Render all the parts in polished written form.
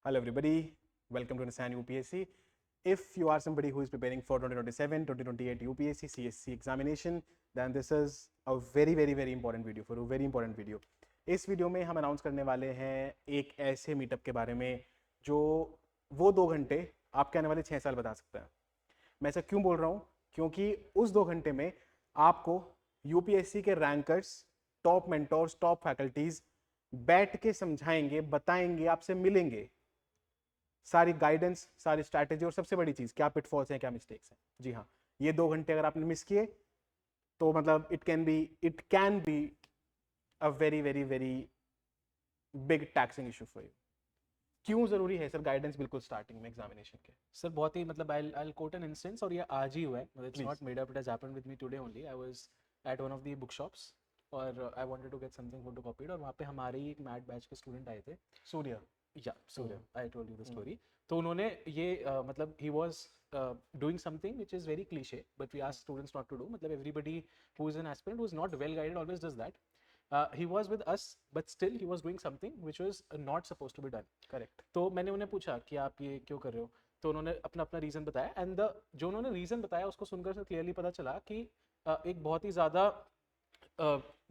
Hello everybody, welcome to understand UPSC. If you are somebody who is preparing for 2027, 2028 UPSC CSC examination, then this is a very important video for a very important video. इस video में हम announce करने वाले हैं एक ऐसे meetup के बारे में जो वो 2 घंटे आपके आने वाले 6 साल बता सकता है। मैं ऐसा क्यों बोल रहा हूँ? क्योंकि उस 2 घंटे में आपको यूपीएससी के rankers, top mentors, top faculties बैठ के समझाएंगे, बताएंगे, आपसे मिलेंगे, सारी गाइडेंस, सारी स्ट्रैटेजी और सबसे बड़ी चीज क्या पिटफॉल्स हैं, क्या मिस्टेक्स हैं। जी हाँ, ये 2 घंटे अगर आपने मिस किए तो मतलब it can be a very big taxing issue for you. क्यों जरूरी है सर गाइडेंस बिल्कुल स्टार्टिंग में एग्जामिनेशन के? सर बहुत ही मतलब आई कोट एन इंस्टेंस और ये आज ही हुआ है, मतलब it's Please. Not made up, it has happened with me today only. I was at one of the book shops और I wanted to get something photocopied और वहाँ पे हमारे ही मैथ बैच के स्टूडेंट आए थे। सूर्या। या Surya, I told you the story. तो उन्होंने ये मतलब he was doing something which is very cliche but we ask students not to do, मतलब everybody who is an aspirant who is not well guided always does that. he was with us but still he was doing something which was not supposed to be done. Correct. तो मैंने उन्हें पूछा कि आप ये क्यों कर रहे हो, तो उन्होंने अपना अपना रीज़न बताया एंड जो उन्होंने रीज़न बताया उसको सुनकर से क्लियरली पता चला कि एक बहुत ही ज़्यादा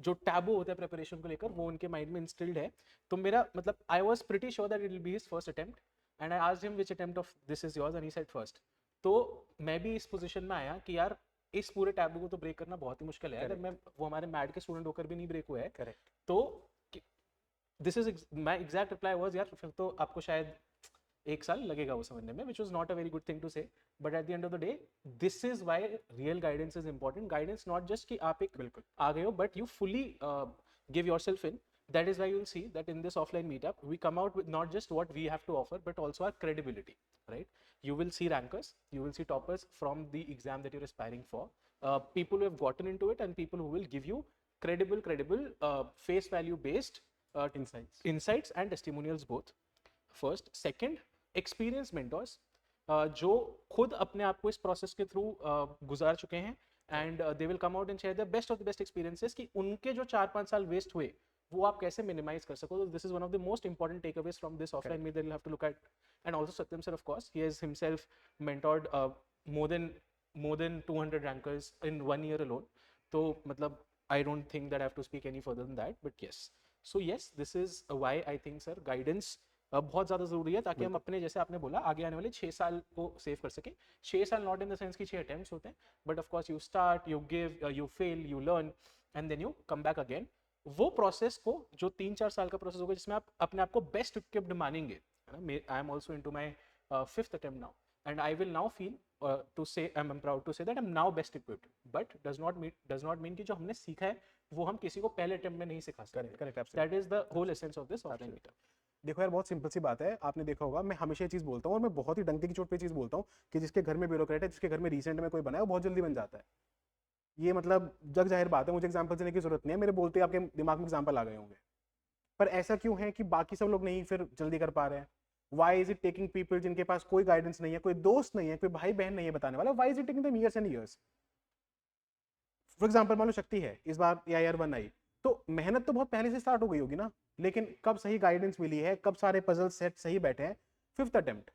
जो टैबू होता है प्रिपरेशन को लेकर वो उनके माइंड में इंस्टिल्ड है। तो मेरा मतलब I was pretty sure that it will be his first attempt and I asked him which attempt of this is yours and he said first. तो मैं भी इस पोजीशन में आया कि यार इस पूरे टैबू को तो ब्रेक करना बहुत ही मुश्किल है, अगर मैं वो हमारे मैड के स्टूडेंट होकर भी नहीं ब्रेक हुआ है। करेक्ट। तो this is my exact reply was यार फिर तो आपको शायद 1 साल लगेगा वो समझने में, which was not a very good thing to say. But at the end of the day this is why real guidance is important. Guidance not just कि आप एक बिल्कुल आ गए हो but you fully give yourself in. That is why you'll see that in this offline meetup we come out with not just what we have to offer but also our credibility, right? You will see rankers, you will see toppers from the exam that you're aspiring for, people who have gotten into it and people who will give you credible face value based insights and testimonials both. First, second, experienced mentors जो खुद अपने आप को इस process के through गुजार चुके हैं and they will come out and share the best of the best experiences कि उनके जो 4-5 साल वेस्ट हुए वो आप कैसे मिनिमाइज कर सको। This is one of the most important takeaways from this offline meet that you have to look at. And also Satyam sir, of course, he has himself mentored more than 200 rankers in 1 year alone. तो मतलब I don't think that I have to speak any further than that, but yes. So yes, this is why I think sir guidance बहुत ज़्यादा ज़रूरी है ताकि हम अपने, जैसे आपने बोला, आगे आने वाले 6 साल को सेव कर सकें। 6 साल नॉट इन द सेंस कि 6 अटेम्प्ट्स होते हैं, but of course you start, you give, you fail, you learn and then you come back again. वो प्रोसेस को जो 3-4 साल का प्रोसेस होगा जिसमें आप अपने आप को बेस्ट इक्विप्ड मानेंगे, है ना। I am also into my 5th attempt now and I will now feel to say I'm proud to say that I'm now best equipped, but does not mean कि जो हमने सीखा है वो हम किसी को पहले अटेम्प्ट में नहीं सिखा सकते। Correct. That is the whole essence of this offline meetup. देखो यार, बहुत सिंपल सी बात है, आपने देखा होगा, मैं हमेशा ये चीज़ बोलता हूँ और मैं बहुत ही डंके की चोट पे चीज़ बोलता हूँ कि जिसके घर में ब्यूरोक्रेट है, जिसके घर में रिसेंट में कोई बना है, वो बहुत जल्दी बन जाता है। ये मतलब जग जाहिर बात है, मुझे एग्जाम्पल देने की जरूरत नहीं है, मेरे बोलते आपके दिमाग में एग्जाम्पल आ गए होंगे। पर ऐसा क्यों है कि बाकी सब लोग नहीं फिर जल्दी कर पा रहे हैं? Why is it taking people जिनके पास कोई गाइडेंस नहीं है, कोई दोस्त नहीं है, कोई भाई बहन नहीं है बताने वाला, why is it taking them years and years? For example मान लो शक्ति है, इस बार AIR 1 आई, तो मेहनत तो बहुत पहले से स्टार्ट हो गई होगी ना, लेकिन कब सही गाइडेंस मिली है, कब सारे पजल सेट सही बैठे हैं? 5th attempt,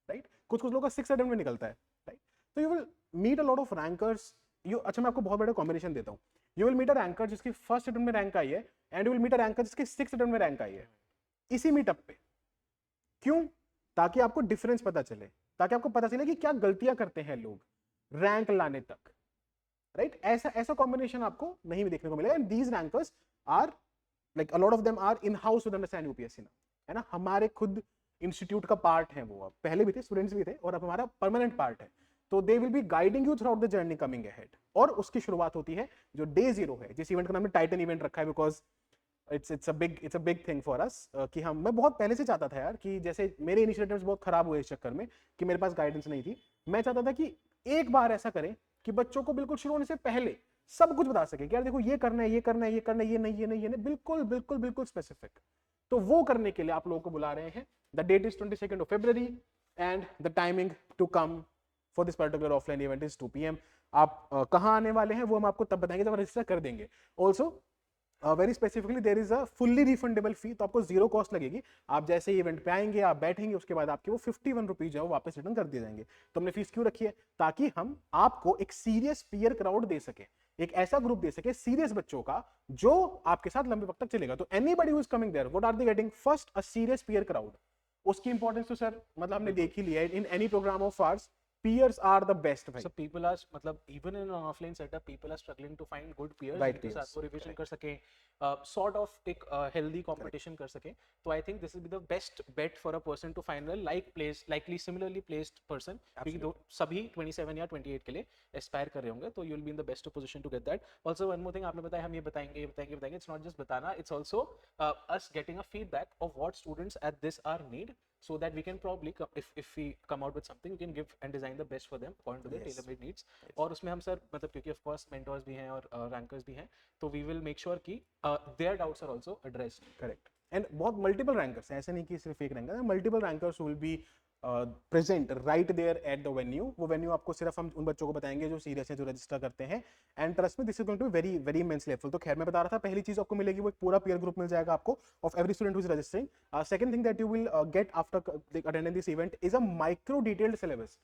right? कुछ लोगों का 6th अटेम्प्ट में निकलता है, राइट? तो you will meet a lot of rankers. अच्छा, मैं आपको बहुत बड़ा कॉम्बिनेशन देता हूँ। You will meet a ranker जिसकी 1st अटेम्प्ट में रैंक आई है and you will meet a ranker जिसकी 6th अटेम्प्ट में रैंक आई है, इसी मीटअप पे। क्यों? ताकि आपको डिफरेंस पता चले, ताकि आपको पता चले कि क्या गलतियां करते हैं लोग रैंक लाने तक, राइट? ऐसा कॉम्बिनेशन आपको नहीं भी देखने को मिलेगा। And these rankers are like a lot of them are in house with understand UPSC ना, है ना, हमारे खुद इंस्टीट्यूट का पार्ट है वो। अब पहले भी थे, स्टूडेंट्स भी थे, और अब हमारा परमानेंट पार्ट है। तो they will be guiding you through out the journey coming ahead. और उसकी शुरुआत होती है जो डे 0 है, जिस इवेंट का हमने टाइटन इवेंट रखा है, because it's a big thing for us कि हम, मैं बहुत पहले से चाहता था यार कि जैसे मेरे इनिशिएटिव्स बहुत खराब हुए इस चक्कर में कि मेरे पास गाइडेंस नहीं थी। मैं चाहता था कि एक बार ऐसा करें कि बच्चों को बिल्कुल शुरू होने से पहले सब कुछ बता सके कि यार देखो ये करना है, ये करना है, ये करना है, ये नहीं, ये नहीं, ये नहीं, बिल्कुल बिल्कुल बिल्कुल स्पेसिफिक। तो वो करने के लिए आप लोगों को बुला रहे हैं। The date is 22nd of February and the timing to come for this particular offline event is 2 PM। आप कहाँ आने वाले हैं वो हम आपको तब बताएंगे जब रजिस्टर कर देंगे। Also very specifically there is a fully refundable fee, तो आपको जीरो कॉस्ट लगेगी। आप जैसे ही इवेंट पे आएंगे, आप बैठेंगे, उसके बाद आपके वो 51 रुपीज है वो वापस रिटर्न कर दिए जाएंगे। तो हमने फीस क्यों रखी है? ताकि हम आपको एक सीरियस पीयर क्राउड दे सके, एक ऐसा ग्रुप दे सके सीरियस बच्चों का जो आपके साथ लंबे वक्त तक चलेगा। तो anybody who is coming there, what are they getting? First a serious peer crowd. उसकी इंपॉर्टेंस तो सर मतलब हमने देख ही लिया है in any programme of ours, peers are the best भाई। So people are मतलब even in an offline setup people are struggling to find good peers Right जिनके peers, साथ वो रिविजन कर सकें, sort of एक healthy competition कर सकें। तो I think this will be the best bet for a person to find a likely similarly placed person, क्योंकि सभी 27 या 28 के लिए aspire कर रहे होंगे, तो you will be in the best position to get that। Also one more thing आपने बताया हम ये बताएंगे, it's not just बताना, it's also us getting a feedback of what students at this hour need, so that we can probably if we come out with something we can give and design the best for them according to their Yes. tailor-made needs। और उसमें हम sir मतलब क्योंकि of course mentors भी हैं और rankers भी हैं, तो we will make sure कि their doubts are also addressed। Correct. And बहुत मल्टीपल रैंकर्स हैं, ऐसे नहीं कि सिर्फ एक रैंकर है, multiple rankers will be present right there at the venue. वो वेन्यू आपको सिर्फ हम उन बच्चों को बताएंगे जो सीरियस हैं, जो रजिस्टर करते हैं। And trust me this is going to be very very immensely helpful. तो खैर मैं बता रहा था, पहली चीज आपको मिलेगी वो एक पूरा पीयर ग्रुप मिल जाएगा आपको of every student who is registering. Second thing that you will get after attending this event is a micro detailed syllabus.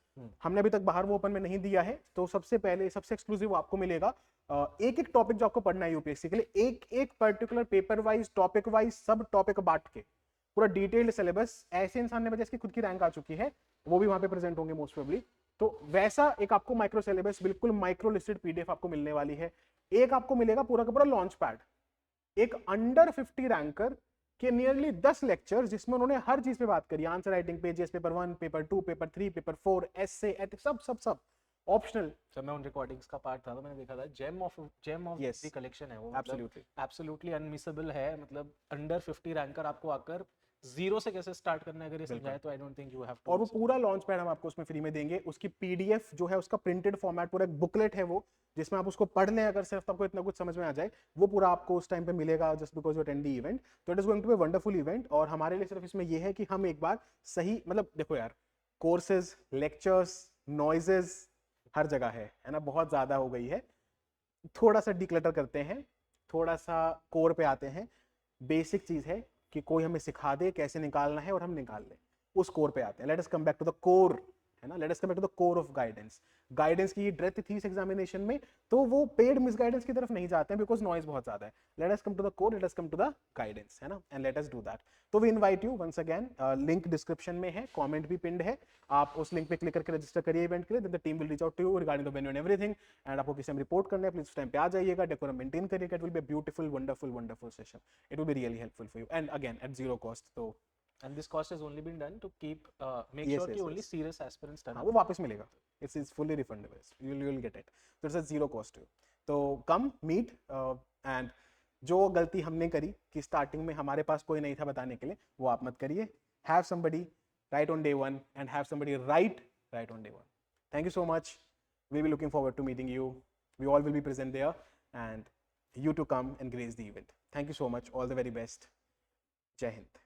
हमने अभी तक बाहर वो ओपन में नहीं दिया है, तो सबसे पहले सबसे एक्सक्लूसिव आपको मिलेगा एक एक टॉपिक जो आपको पढ़ना है यूपीएससी के लिए, एक एक particular paper wise, topic wise, सब टॉपिक बांट के पूरा डिटेल्ड सिलेबस। ऐसे इंसान ने वजह इसकी खुद की रैंक आ चुकी है, वो भी वहां पे प्रेजेंट होंगे मोस्ट प्रोबेबली। तो वैसा एक आपको माइक्रो सिलेबस, बिल्कुल माइक्रो लिस्टेड पीडीएफ आपको मिलने वाली है। एक आपको मिलेगा पूरा का पूरा लॉन्च पैड, एक अंडर 50 रैंकर के नियरली 10 लेक्चर जिसमें उन्होंने हर चीज पे बात करी, answer writing pages, paper 1, paper 2, paper 3, paper 4, एसे, एथिक्स, सब सब सब ऑप्शनल। सर मैं उन रिकॉर्डिंग्स का पार्ट था तो मैंने देखा था, gem of Yes. The collection है वो, Absolutely. एब्सोल्युटली अनमिसेबल है। मतलब अंडर 50 रैंकर आपको आकर जीरो से कैसे स्टार्ट करना है अगर ये समझाए तो I don't think you have to. और वो पूरा लॉन्च पैड हम आपको उसमें फ्री में देंगे। उसकी पीडीएफ जो है, उसका प्रिंटेड फॉर्मेट, पूरा एक बुकलेट है वो, जिसमें आप उसको पढ़ लें अगर सिर्फ आपको इतना कुछ समझ में आ जाए, वो पूरा आपको उस टाइम पे मिलेगा just because you attend the event. तो it is going to be wonderful event. और हमारे लिए सिर्फ इसमें ये है कि हम एक बार सही, मतलब देखो यार, कोर्सेज, लेक्चर्स, नॉइजेस हर जगह है ना, बहुत ज्यादा हो गई है। थोड़ा सा डिक्लटर करते हैं, थोड़ा सा कोर पे आते हैं। बेसिक चीज है कि कोई हमें सिखा दे कैसे निकालना है और हम निकाल लें, उस कोर पे आते हैं। Let us come back to the core, है ना, let us come back to the core of guidance. Guidance की डेप्थ थी इस एग्जामिनेशन में, तो वो पेड मिसगाइडेंस की तरफ नहीं जाते हैं बिकॉज नॉइज बहुत ज्यादा है। Let us come to the core, let us come to the guidance, है ना, and let us do that. तो we invite you once again, link description में है, कमेंट भी पिंड है, आप उस लिंक पे क्लिक करके रजिस्टर करिए इवेंट के लिए। Then the team will reach out to you regarding the venue and everything. And आपको किसी में रिपोर्ट करना है, प्लीज उस टाइम पे आ जाइएगा, डेकोरम मेंटेन करिएगा। It will be a beautiful wonderful wonderful session. It will be really helpful for you and again at zero cost. तो And this cost has only been done to keep make Yes, sure yes, कि only yes. serious aspirants turn हाँ, up। वो वापस मिलेगा, it's fully refundable, you will get it. तो it's zero cost to. तो कम meet and जो गलती हमने करी कि स्टार्टिंग में हमारे पास कोई नहीं था बताने के लिए, वो आप मत करिए। Have somebody right on day one and have somebody right on day one. Thank you so much. We be looking forward to meeting you. We all will be present there and you to come and grace the event. Thank you so much. All the very best. Jai Hind.